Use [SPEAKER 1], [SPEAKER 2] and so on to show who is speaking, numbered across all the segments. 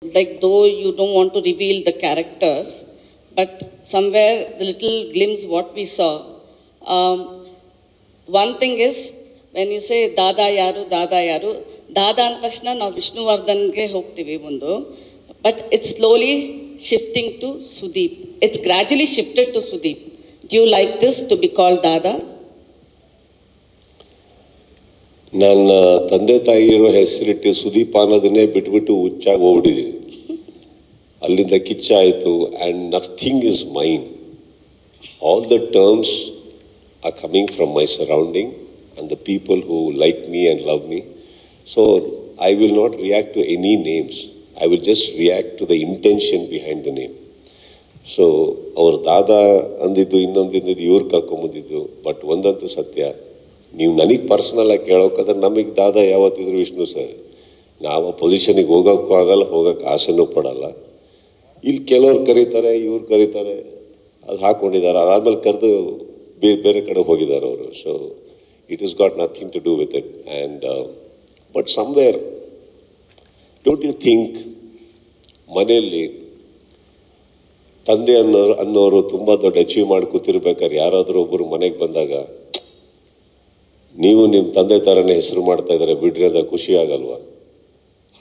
[SPEAKER 1] Like though you don't want to reveal the characters, but somewhere the little glimpse what we saw. One thing is when you say Dada Yaru, Dada ಅಂದ ತಕ್ಷಣ ನಾವು ವಿಷ್ಣುವರ್ಧನ್ಗೆ ಹೋಗ್ತೀವಿ ಒಂದು, but it's slowly shifting to Sudeep. It's gradually shifted to Sudeep. Do you like this to be called Dada?
[SPEAKER 2] ನನ್ನ ತಂದೆ ತಾಯಿಯರು ಹೆಸರಿಟ್ಟು ಸುದೀಪ್ ಅನ್ನೋದನ್ನೇ ಬಿಟ್ಬಿಟ್ಟು ಹುಚ್ಚಾಗಿ ಹೋಗ್ಬಿಟ್ಟಿದ್ದೀನಿ. ಅಲ್ಲಿಂದ ಕಿಚ್ಚಾಯಿತು and nothing is mine. All the terms are coming from my surrounding and the people who like me and love me. So I will not react to any names. I will just react to the intention behind the name. So ಅವ್ರು ದಾದಾ ಅಂದಿದ್ದು ಇನ್ನೊಂದಿದ್ದು ಇವ್ರು ಕರ್ಕೊಂಬಂದಿದ್ದು. But ಒಂದಂತೂ ಸತ್ಯ, ನೀವು ನನಗೆ ಪರ್ಸ್ನಲಾಗಿ ಕೇಳೋಕ್ಕಾದ್ರೆ ನಮಗೆ ದಾದಾ ಯಾವತ್ತಿದ್ರು Vishnu sir. ನಾವು ಪೊಸಿಷನಿಗೆ ಹೋಗೋಕ್ಕೂ ಆಗಲ್ಲ, ಹೋಗೋಕ್ಕೆ ಆಸೆನೂ ಪಡಲ್ಲ. ಇಲ್ಲಿ ಕೆಲವ್ರು ಕರೀತಾರೆ, ಇವ್ರು ಕರೀತಾರೆ, ಅದು ಹಾಕ್ಕೊಂಡಿದ್ದಾರೆ. ಅದಾದಮೇಲೆ ಕರೆದು ಬೇರೆ ಕಡೆ ಹೋಗಿದ್ದಾರೆ ಅವರು. So it is got nothing to do with it. And but somewhere don't you think ಮನೆಯಲ್ಲಿ ತಂದೆ ಅನ್ನೋರು ತುಂಬ ದೊಡ್ಡ ಅಚೀವ್ ಮಾಡಿ ಕೂತಿರ್ಬೇಕಾದ್ರೆ ಯಾರಾದರೂ ಒಬ್ಬರು ಮನೆಗೆ ಬಂದಾಗ ನೀವು ನಿಮ್ಮ ತಂದೆ ಥರನೇ ಹೆಸರು ಮಾಡ್ತಾ ಇದ್ದಾರೆ ಬಿಡ್ರಿ ಅಂತ ಖುಷಿ ಆಗಲ್ವ?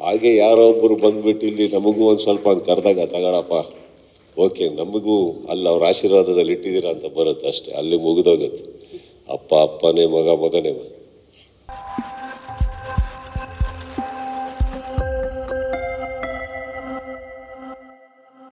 [SPEAKER 2] ಹಾಗೆ ಯಾರೋ ಒಬ್ಬರು ಬಂದುಬಿಟ್ಟು ಇಲ್ಲಿ ನಮಗೂ ಒಂದು ಸ್ವಲ್ಪ ಹಂಗೆ ಕರೆದಾಗ ತಗೊಳಪ್ಪ ಓಕೆ ನಮಗೂ ಅಲ್ಲಿ ಅವ್ರ ಆಶೀರ್ವಾದದಲ್ಲಿ ಇಟ್ಟಿದ್ದೀರಾ ಅಂತ ಬರುತ್ತೆ ಅಷ್ಟೇ. ಅಲ್ಲಿ ಮುಗಿದೋಗುತ್ತೆ. ಅಪ್ಪ ಅಪ್ಪನೇ, ಮಗ ಮಗನೇ.